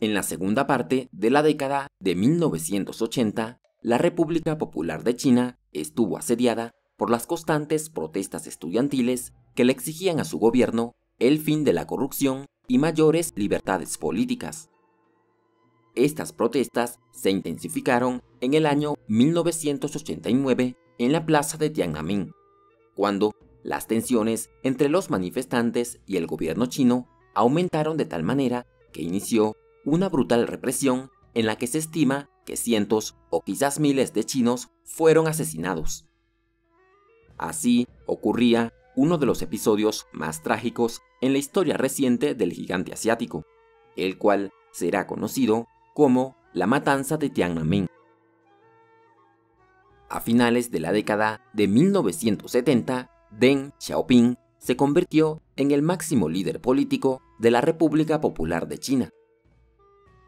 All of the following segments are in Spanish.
En la segunda parte de la década de 1980, la República Popular de China estuvo asediada por las constantes protestas estudiantiles que le exigían a su gobierno el fin de la corrupción y mayores libertades políticas. Estas protestas se intensificaron en el año 1989 en la plaza de Tiananmen, cuando las tensiones entre los manifestantes y el gobierno chino aumentaron de tal manera que inició una brutal represión en la que se estima que cientos o quizás miles de chinos fueron asesinados. Así ocurría uno de los episodios más trágicos en la historia reciente del gigante asiático, el cual será conocido como la matanza de Tiananmen. A finales de la década de 1970, Deng Xiaoping se convirtió en el máximo líder político de la República Popular de China.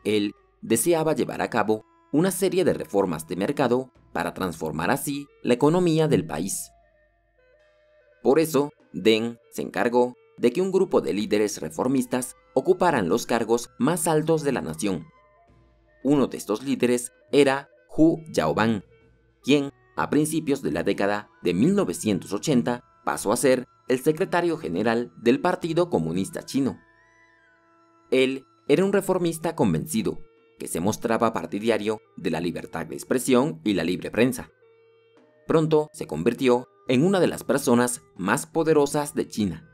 Él deseaba llevar a cabo una serie de reformas de mercado para transformar así la economía del país. Por eso, Deng se encargó de que un grupo de líderes reformistas ocuparan los cargos más altos de la nación. Uno de estos líderes era Hu Yaoban, quien, a principios de la década de 1980, pasó a ser el secretario general del Partido Comunista Chino. Él era un reformista convencido, que se mostraba partidario de la libertad de expresión y la libre prensa. Pronto se convirtió en una de las personas más poderosas de China.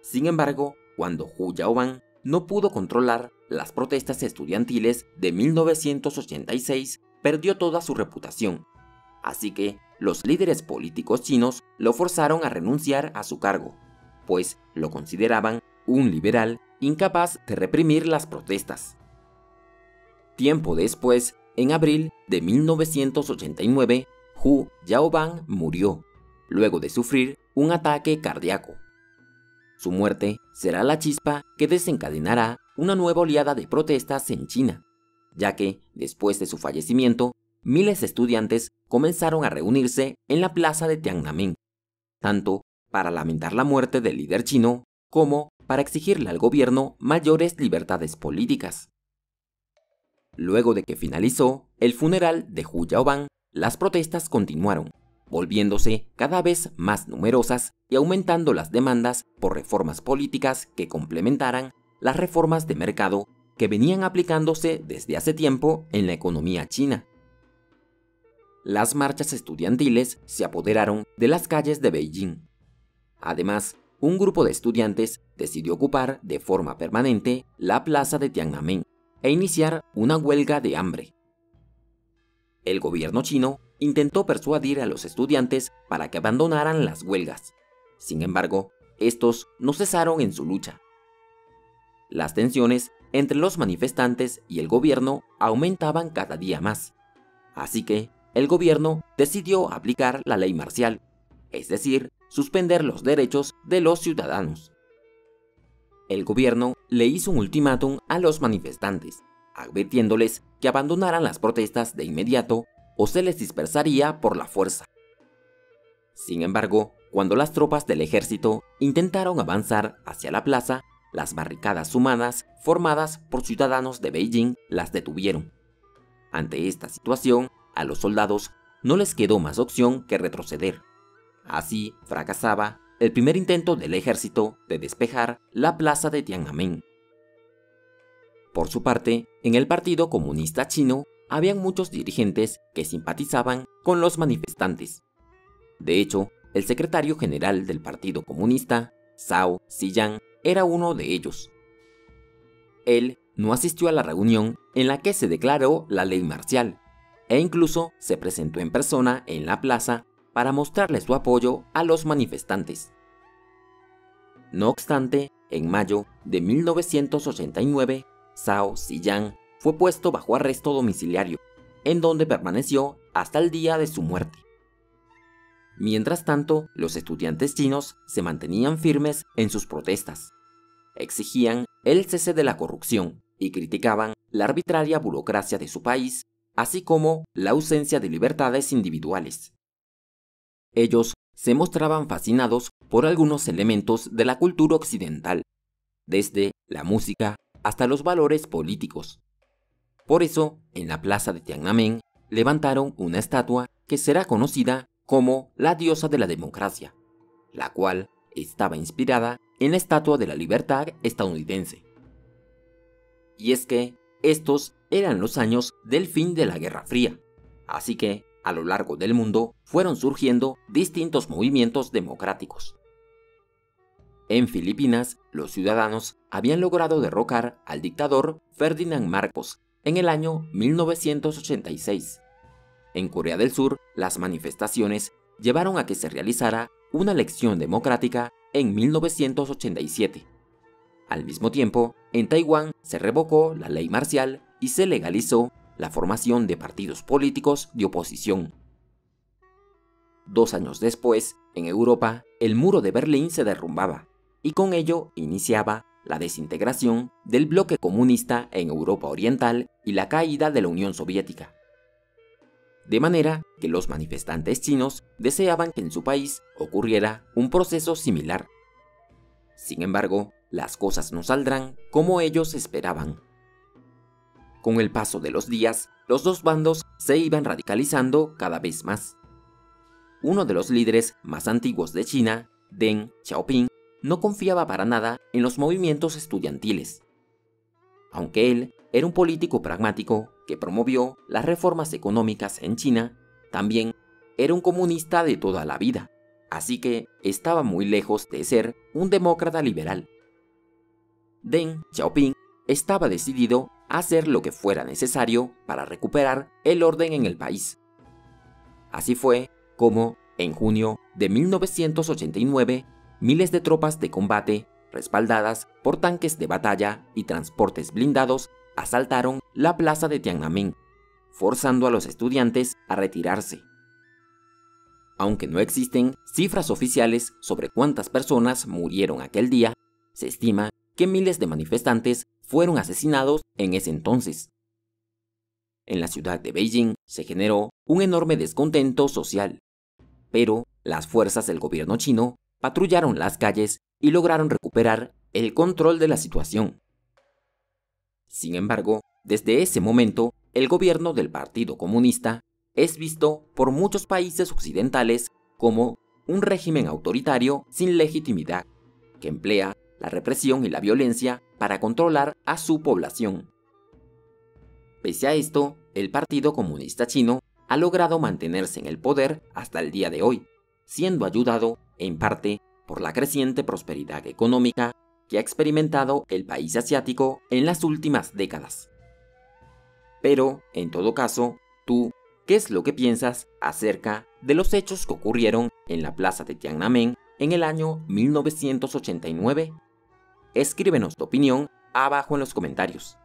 Sin embargo, cuando Hu Yaoban no pudo controlar las protestas estudiantiles de 1986, perdió toda su reputación. Así que los líderes políticos chinos lo forzaron a renunciar a su cargo, pues lo consideraban un liberal incapaz de reprimir las protestas. Tiempo después, en abril de 1989, Hu Yaoban murió, luego de sufrir un ataque cardíaco. Su muerte será la chispa que desencadenará una nueva oleada de protestas en China, ya que, después de su fallecimiento, miles de estudiantes comenzaron a reunirse en la plaza de Tiananmen, tanto para lamentar la muerte del líder chino como para exigirle al gobierno mayores libertades políticas. Luego de que finalizó el funeral de Hu Yaoban, las protestas continuaron, volviéndose cada vez más numerosas y aumentando las demandas por reformas políticas que complementaran las reformas de mercado que venían aplicándose desde hace tiempo en la economía china. Las marchas estudiantiles se apoderaron de las calles de Beijing. Además, un grupo de estudiantes decidió ocupar de forma permanente la plaza de Tiananmen e iniciar una huelga de hambre. El gobierno chino intentó persuadir a los estudiantes para que abandonaran las huelgas. Sin embargo, estos no cesaron en su lucha. Las tensiones entre los manifestantes y el gobierno aumentaban cada día más. Así que el gobierno decidió aplicar la ley marcial, es decir, suspender los derechos de los ciudadanos. El gobierno le hizo un ultimátum a los manifestantes, advirtiéndoles que abandonaran las protestas de inmediato o se les dispersaría por la fuerza. Sin embargo, cuando las tropas del ejército intentaron avanzar hacia la plaza, las barricadas humanas formadas por ciudadanos de Beijing las detuvieron. Ante esta situación, a los soldados no les quedó más opción que retroceder. Así fracasaba el primer intento del ejército de despejar la plaza de Tiananmen. Por su parte, en el Partido Comunista Chino habían muchos dirigentes que simpatizaban con los manifestantes. De hecho, el secretario general del Partido Comunista, Zhao Ziyang, era uno de ellos. Él no asistió a la reunión en la que se declaró la ley marcial, e incluso se presentó en persona en la plaza para mostrarle su apoyo a los manifestantes. No obstante, en mayo de 1989, Zhao Ziyang fue puesto bajo arresto domiciliario, en donde permaneció hasta el día de su muerte. Mientras tanto, los estudiantes chinos se mantenían firmes en sus protestas. Exigían el cese de la corrupción y criticaban la arbitraria burocracia de su país, así como la ausencia de libertades individuales. Ellos se mostraban fascinados por algunos elementos de la cultura occidental, desde la música, hasta los valores políticos. Por eso, en la plaza de Tiananmen levantaron una estatua que será conocida como la diosa de la democracia, la cual estaba inspirada en la Estatua de la Libertad estadounidense. Y es que estos eran los años del fin de la Guerra Fría, así que a lo largo del mundo fueron surgiendo distintos movimientos democráticos. En Filipinas, los ciudadanos habían logrado derrocar al dictador Ferdinand Marcos en el año 1986. En Corea del Sur, las manifestaciones llevaron a que se realizara una elección democrática en 1987. Al mismo tiempo, en Taiwán se revocó la ley marcial y se legalizó la formación de partidos políticos de oposición. 2 años después, en Europa, el muro de Berlín se derrumbaba, y con ello iniciaba la desintegración del bloque comunista en Europa Oriental y la caída de la Unión Soviética. De manera que los manifestantes chinos deseaban que en su país ocurriera un proceso similar. Sin embargo, las cosas no saldrán como ellos esperaban. Con el paso de los días, los dos bandos se iban radicalizando cada vez más. Uno de los líderes más antiguos de China, Deng Xiaoping, no confiaba para nada en los movimientos estudiantiles. Aunque él era un político pragmático que promovió las reformas económicas en China, también era un comunista de toda la vida, así que estaba muy lejos de ser un demócrata liberal. Deng Xiaoping estaba decidido a hacer lo que fuera necesario para recuperar el orden en el país. Así fue como, en junio de 1989, miles de tropas de combate, respaldadas por tanques de batalla y transportes blindados, asaltaron la plaza de Tiananmen, forzando a los estudiantes a retirarse. Aunque no existen cifras oficiales sobre cuántas personas murieron aquel día, se estima que miles de manifestantes fueron asesinados en ese entonces. En la ciudad de Beijing se generó un enorme descontento social, pero las fuerzas del gobierno chino patrullaron las calles y lograron recuperar el control de la situación. Sin embargo, desde ese momento, el gobierno del Partido Comunista es visto por muchos países occidentales como un régimen autoritario sin legitimidad, que emplea la represión y la violencia para controlar a su población. Pese a esto, el Partido Comunista Chino ha logrado mantenerse en el poder hasta el día de hoy, siendo ayudado, en parte, por la creciente prosperidad económica que ha experimentado el país asiático en las últimas décadas. Pero, en todo caso, tú, ¿qué es lo que piensas acerca de los hechos que ocurrieron en la plaza de Tiananmen en el año 1989? Escríbenos tu opinión abajo en los comentarios.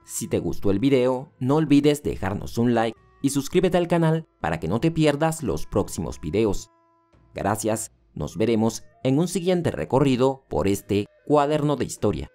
Si te gustó el video, no olvides dejarnos un like y suscríbete al canal para que no te pierdas los próximos videos. Gracias, nos veremos en un siguiente recorrido por este cuaderno de historia.